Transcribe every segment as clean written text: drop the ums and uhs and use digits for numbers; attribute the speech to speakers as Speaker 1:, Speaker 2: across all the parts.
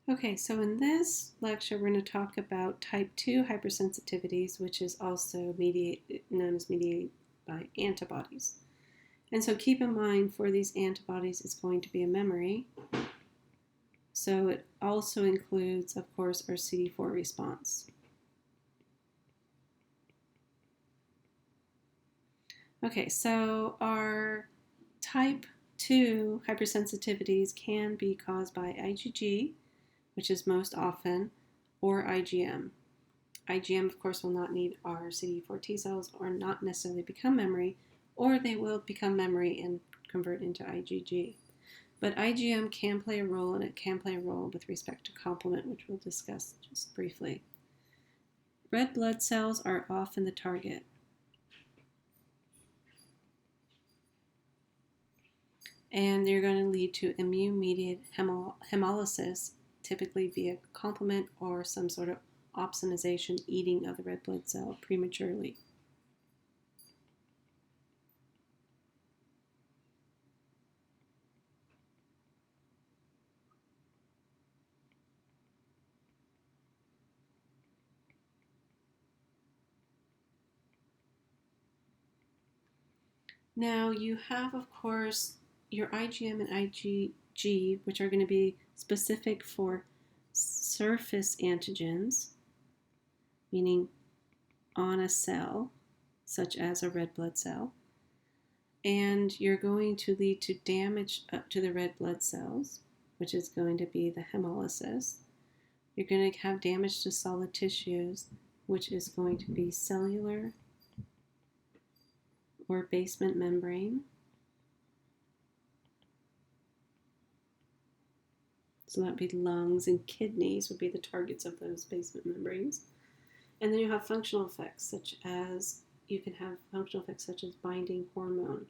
Speaker 1: Okay, so in this lecture, we're going to talk about type 2 hypersensitivities, which is also known as mediated by antibodies. And so keep in mind, for these antibodies, it's going to be a memory. So it also includes, of course, our CD4 response. Okay, so our type 2 hypersensitivities can be caused by IgG, which is most often, or IgM. IgM, of course, will not need our CD4 T cells or not necessarily become memory, or they will become memory and convert into IgG. But IgM can play a role, and it can play a role with respect to complement, which we'll discuss just briefly. Red blood cells are often the target. And they're going to lead to immune-mediated hemolysis, typically via complement or some sort of opsonization, eating of the red blood cell prematurely. Now you have, of course, your IgM and IgG, which are going to be specific for surface antigens, meaning on a cell, such as a red blood cell. And you're going to lead to damage up to the red blood cells, which is going to be the hemolysis. You're going to have damage to solid tissues, which is going to be cellular or basement membrane. So that would be lungs and kidneys would be the targets of those basement membranes. And then you have functional effects, such as binding hormone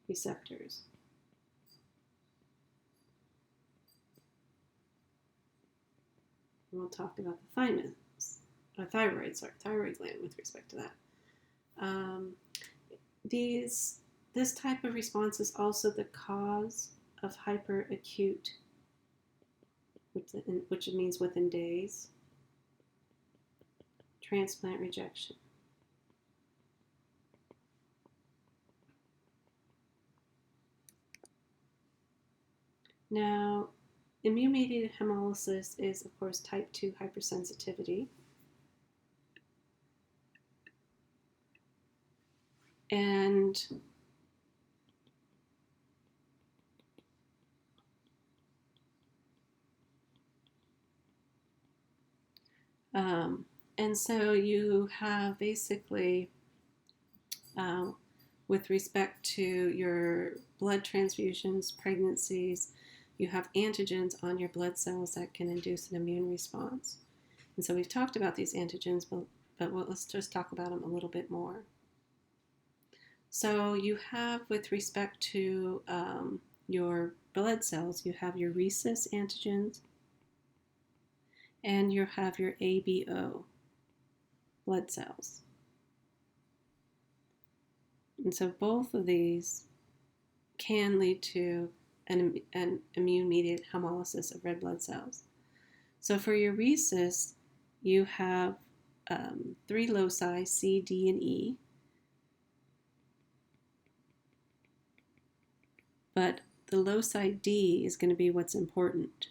Speaker 1: receptors. And we'll talk about the thyroid gland with respect to that. This type of response is also the cause of hyperacute, which means within days, transplant rejection. Now, immune-mediated hemolysis is, of course, type 2 hypersensitivity. And so you have basically, with respect to your blood transfusions, pregnancies, you have antigens on your blood cells that can induce an immune response. And so we've talked about these antigens, but let's just talk about them a little bit more. So you have, with respect to your blood cells, you have your Rhesus antigens, and you have your ABO blood cells. And so both of these can lead to an immune-mediated hemolysis of red blood cells. So for your Rhesus, you have 3 loci, C, D, and E. But the loci D is going to be what's important.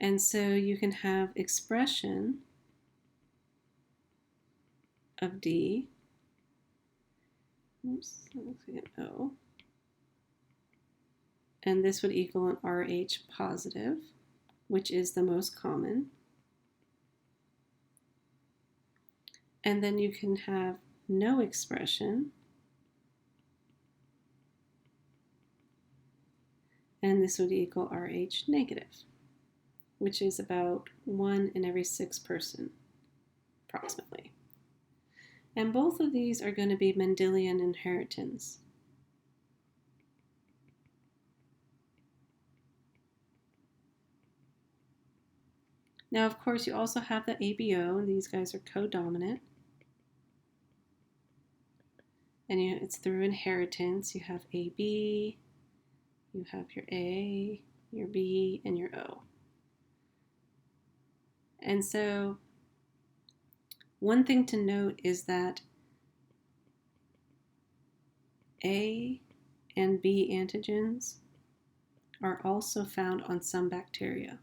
Speaker 1: And so you can have expression of D. Oops, let's see, O. And this would equal an Rh positive, which is the most common. And then you can have no expression, and this would equal Rh negative, which is about 1 in every 6 person, approximately. And both of these are going to be Mendelian inheritance. Now, of course, you also have the ABO, and these guys are codominant. and it's through inheritance. You have AB, you have your A, your B, and your O. And so one thing to note is that A and B antigens are also found on some bacteria.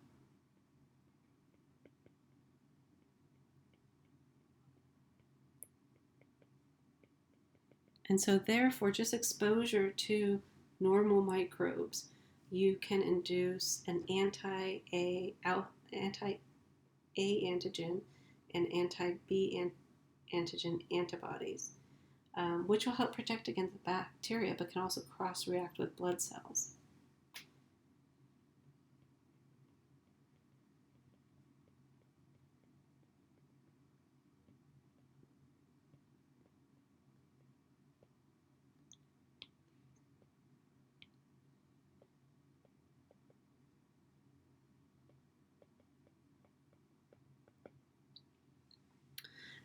Speaker 1: And so therefore, just exposure to normal microbes, you can induce an anti-A antigen and anti-B antigen antibodies, which will help protect against the bacteria, but can also cross-react with blood cells.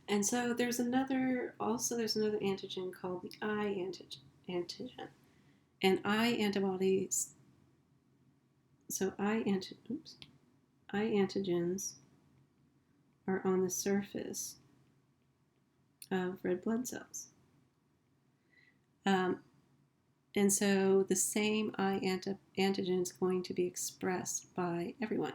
Speaker 1: And so there's another antigen called the I antigen. And I antibodies, so I antigens are on the surface of red blood cells. And so the same I antigen is going to be expressed by everyone.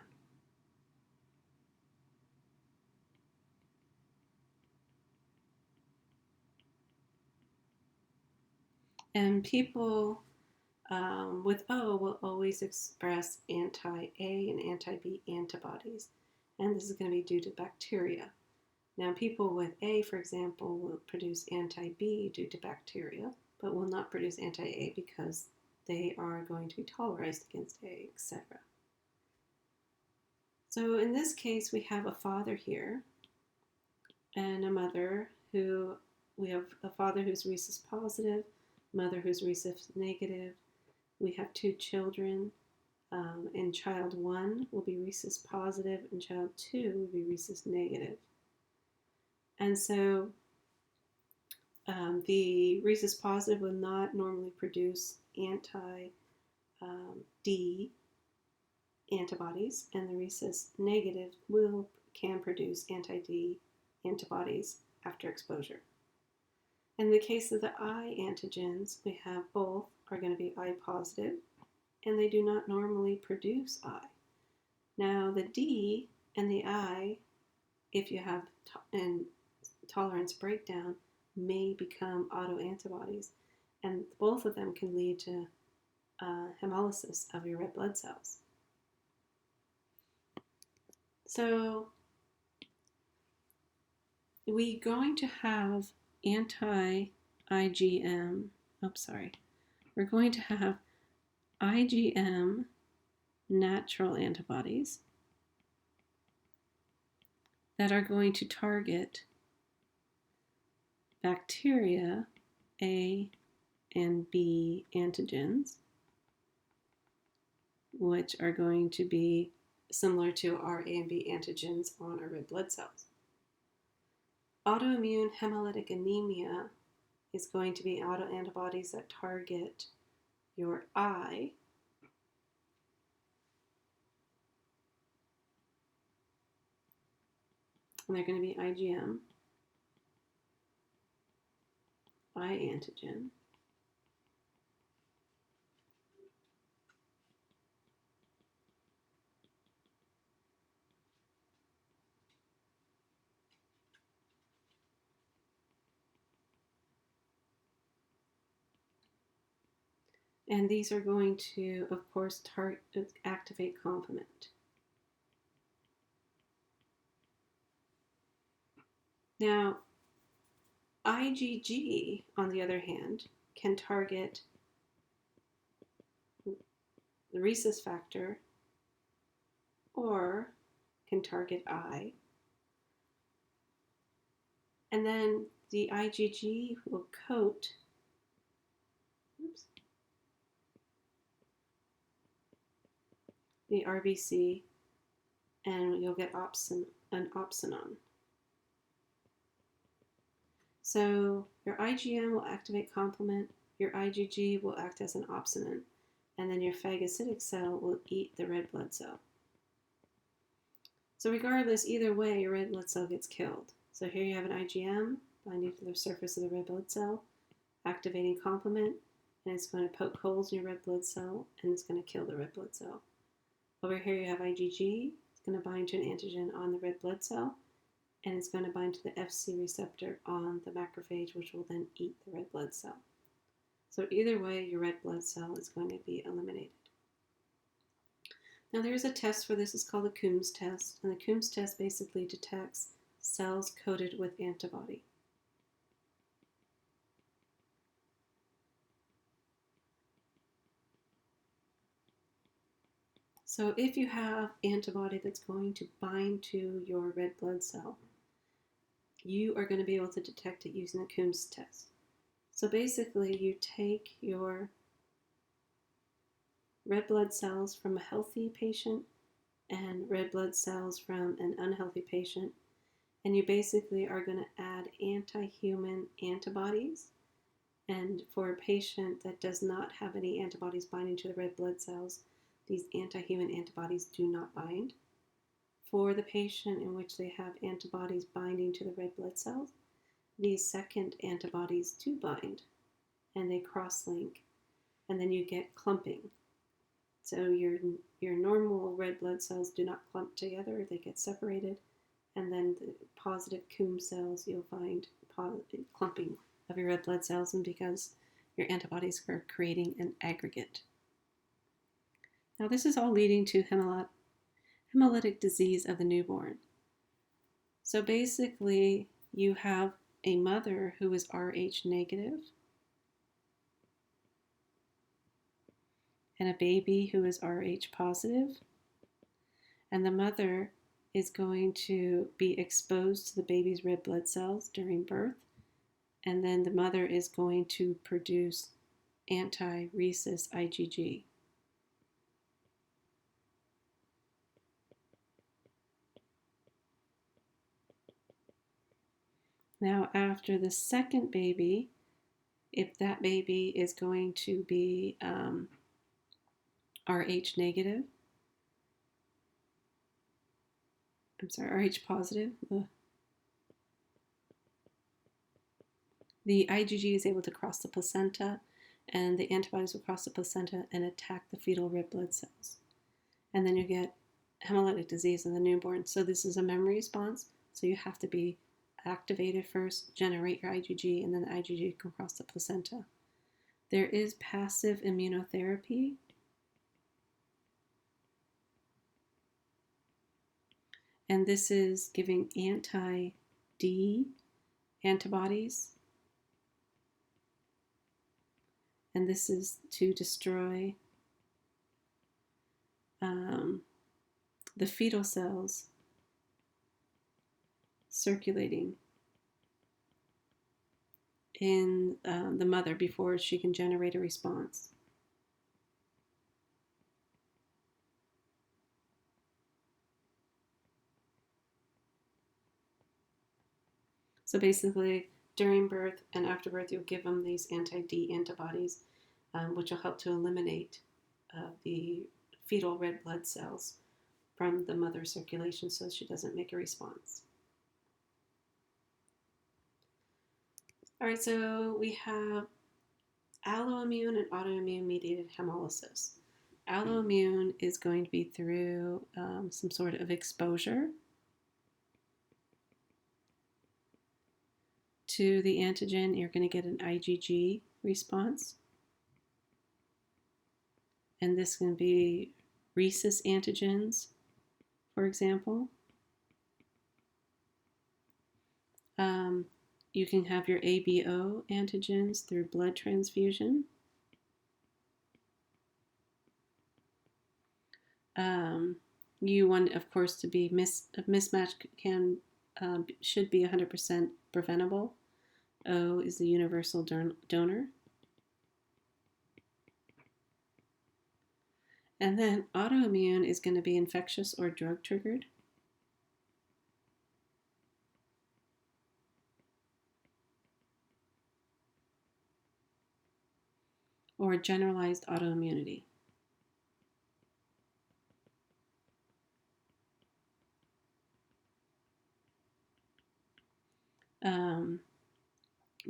Speaker 1: And people with O will always express anti-A and anti-B antibodies. And this is going to be due to bacteria. Now, people with A, for example, will produce anti-B due to bacteria, but will not produce anti-A because they are going to be tolerized against A, etc. So in this case, we have a father here and a mother we have a father who's rhesus positive, mother who's rhesus negative. We have two children, and child 1 will be rhesus positive, and child 2 will be rhesus negative. And so the rhesus positive will not normally produce anti-D antibodies, and the rhesus negative can produce anti-D antibodies after exposure. In the case of the I antigens, we have both are going to be I positive, and they do not normally produce I. Now, the D and the I, if you have tolerance breakdown, may become autoantibodies, and both of them can lead to hemolysis of your red blood cells. So we're going to have we're going to have IgM natural antibodies that are going to target bacteria A and B antigens, which are going to be similar to our A and B antigens on our red blood cells. Autoimmune hemolytic anemia is going to be autoantibodies that target your I, and they're going to be IgM, I antigen, and these are going to, of course, activate complement. Now, IgG, on the other hand, can target the rhesus factor or can target I. And then the IgG will coat the RBC, and you'll get an opsonon. So your IgM will activate complement, your IgG will act as an opsonant, and then your phagocytic cell will eat the red blood cell. So regardless, either way, your red blood cell gets killed. So here you have an IgM binding to the surface of the red blood cell, activating complement, and it's going to poke holes in your red blood cell, and it's going to kill the red blood cell. Over here you have IgG. It's going to bind to an antigen on the red blood cell, and it's going to bind to the Fc receptor on the macrophage, which will then eat the red blood cell. So either way, your red blood cell is going to be eliminated. Now there's a test for this. It's called the Coombs Test, and the Coombs Test basically detects cells coated with antibody. So if you have antibody that's going to bind to your red blood cell, you are going to be able to detect it using the Coombs test. So basically, you take your red blood cells from a healthy patient and red blood cells from an unhealthy patient, and you basically are going to add anti-human antibodies. And for a patient that does not have any antibodies binding to the red blood cells, these anti-human antibodies do not bind. For the patient in which they have antibodies binding to the red blood cells, these second antibodies do bind, and they cross-link, and then you get clumping. So your normal red blood cells do not clump together, they get separated, and then the positive Coombs cells, you'll find clumping of your red blood cells, and because your antibodies are creating an aggregate. Now this is all leading to hemolytic disease of the newborn. So basically, you have a mother who is Rh negative and a baby who is Rh positive, and the mother is going to be exposed to the baby's red blood cells during birth, and then the mother is going to produce anti-Rhesus IgG. Now, after the second baby, if that baby is going to be Rh negative, Rh positive, the IgG is able to cross the placenta, and the antibodies will cross the placenta and attack the fetal red blood cells. And then you get hemolytic disease in the newborn. So this is a memory response, so you have to be activated first, generate your IgG, and then the IgG can cross the placenta. There is passive immunotherapy. And this is giving anti-D antibodies. And this is to destroy the fetal cells circulating in the mother before she can generate a response. So basically, during birth and after birth, you'll give them these anti-D antibodies, which will help to eliminate the fetal red blood cells from the mother's circulation so she doesn't make a response. All right, so we have alloimmune and autoimmune mediated hemolysis. Alloimmune is going to be through some sort of exposure to the antigen. You're going to get an IgG response. And this can be Rhesus antigens, for example. You can have your ABO antigens through blood transfusion. You want, of course, to be a mismatch should be 100% preventable. O is the universal donor. And then autoimmune is going to be infectious or drug triggered. or generalized autoimmunity.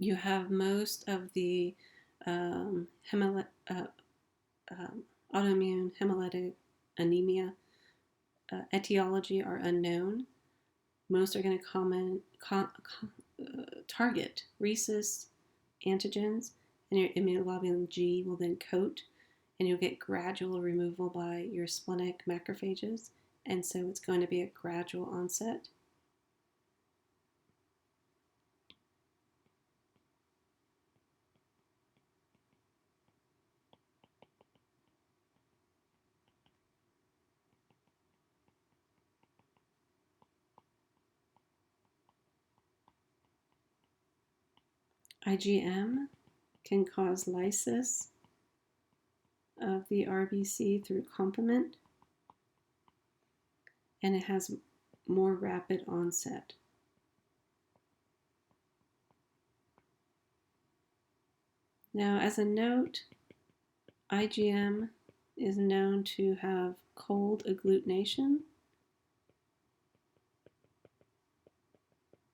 Speaker 1: You have most of the autoimmune hemolytic anemia etiology are unknown. Most are going to target Rhesus antigens, and your immunoglobulin G will then coat, and you'll get gradual removal by your splenic macrophages, and so it's going to be a gradual onset. IgM can cause lysis of the RBC through complement, and it has more rapid onset. Now, as a note, IgM is known to have cold agglutination,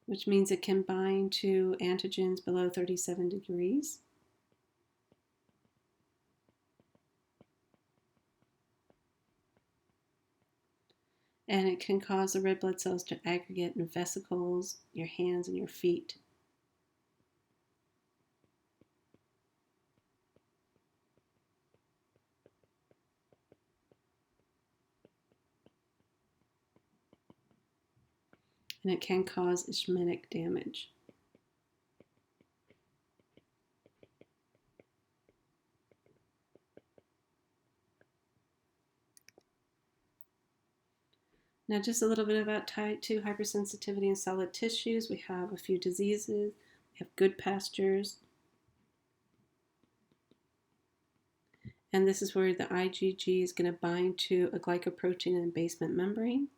Speaker 1: which means it can bind to antigens below 37 degrees. And it can cause the red blood cells to aggregate in vesicles, your hands, and your feet. And it can cause ischemic damage. Now, just a little bit about type 2 hypersensitivity in solid tissues. We have a few diseases. We have good pastures. And this is where the IgG is going to bind to a glycoprotein in the basement membrane.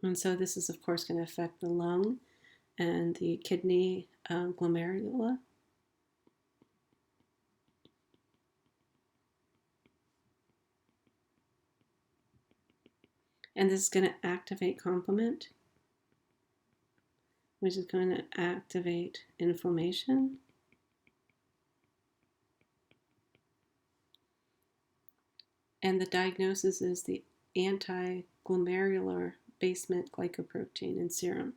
Speaker 1: And so this is, of course, going to affect the lung and the kidney glomerula. And this is going to activate complement, which is going to activate inflammation. And the diagnosis is the anti-glomerular basement glycoprotein in serum.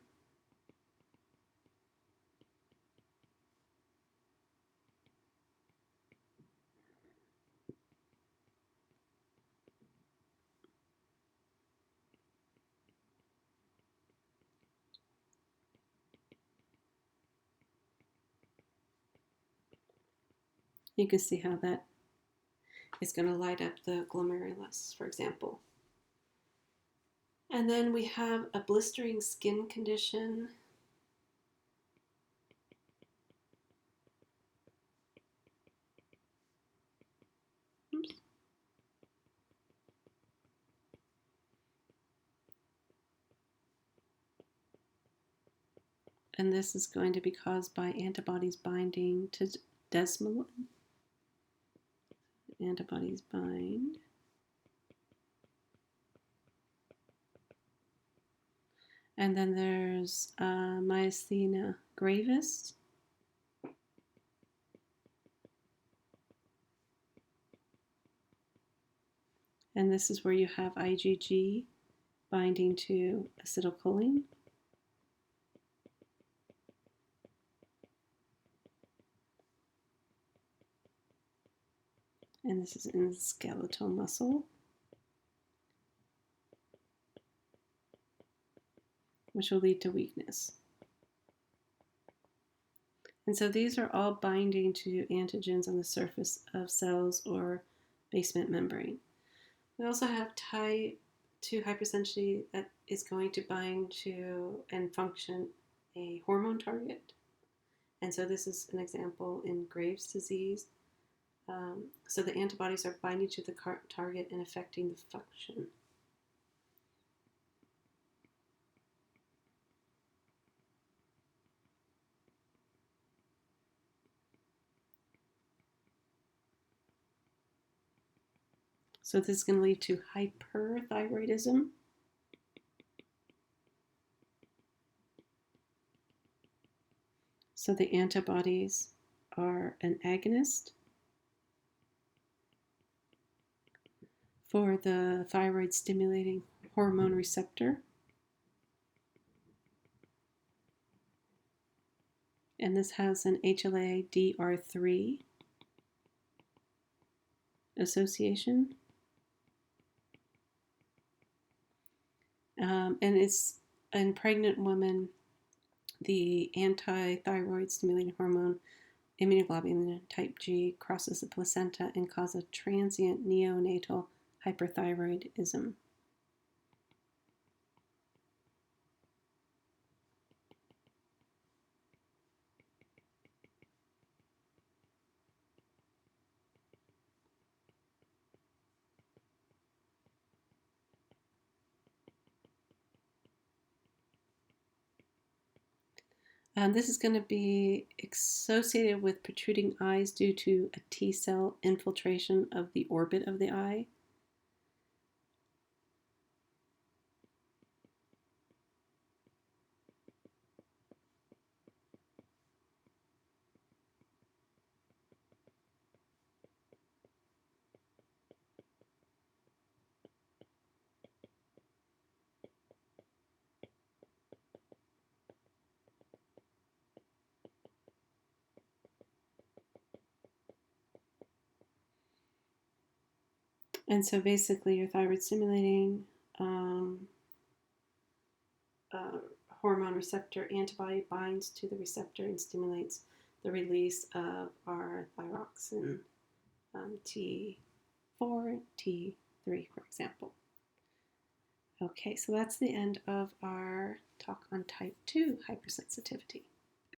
Speaker 1: You can see how that is going to light up the glomerulus, for example. And then we have a blistering skin condition. Oops. And this is going to be caused by antibodies binding to desmolin. Antibodies bind. And then there's myasthenia gravis. And this is where you have IgG binding to acetylcholine. And this is in the skeletal muscle, which will lead to weakness. And so these are all binding to antigens on the surface of cells or basement membrane. We also have type 2 hypersensitivity that is going to bind to and function a hormone target. And so this is an example in Graves' disease. So the antibodies are binding to the target and affecting the function. So this is going to lead to hyperthyroidism. So the antibodies are an agonist for the thyroid stimulating hormone receptor. And this has an HLA-DR3 association. And it's in pregnant women, the anti-thyroid stimulating hormone immunoglobulin type G crosses the placenta and causes transient neonatal hyperthyroidism. This is going to be associated with protruding eyes due to a T cell infiltration of the orbit of the eye. And so basically your thyroid stimulating hormone receptor antibody binds to the receptor and stimulates the release of our thyroxine T4, T3, for example. Okay, so that's the end of our talk on type 2 hypersensitivity.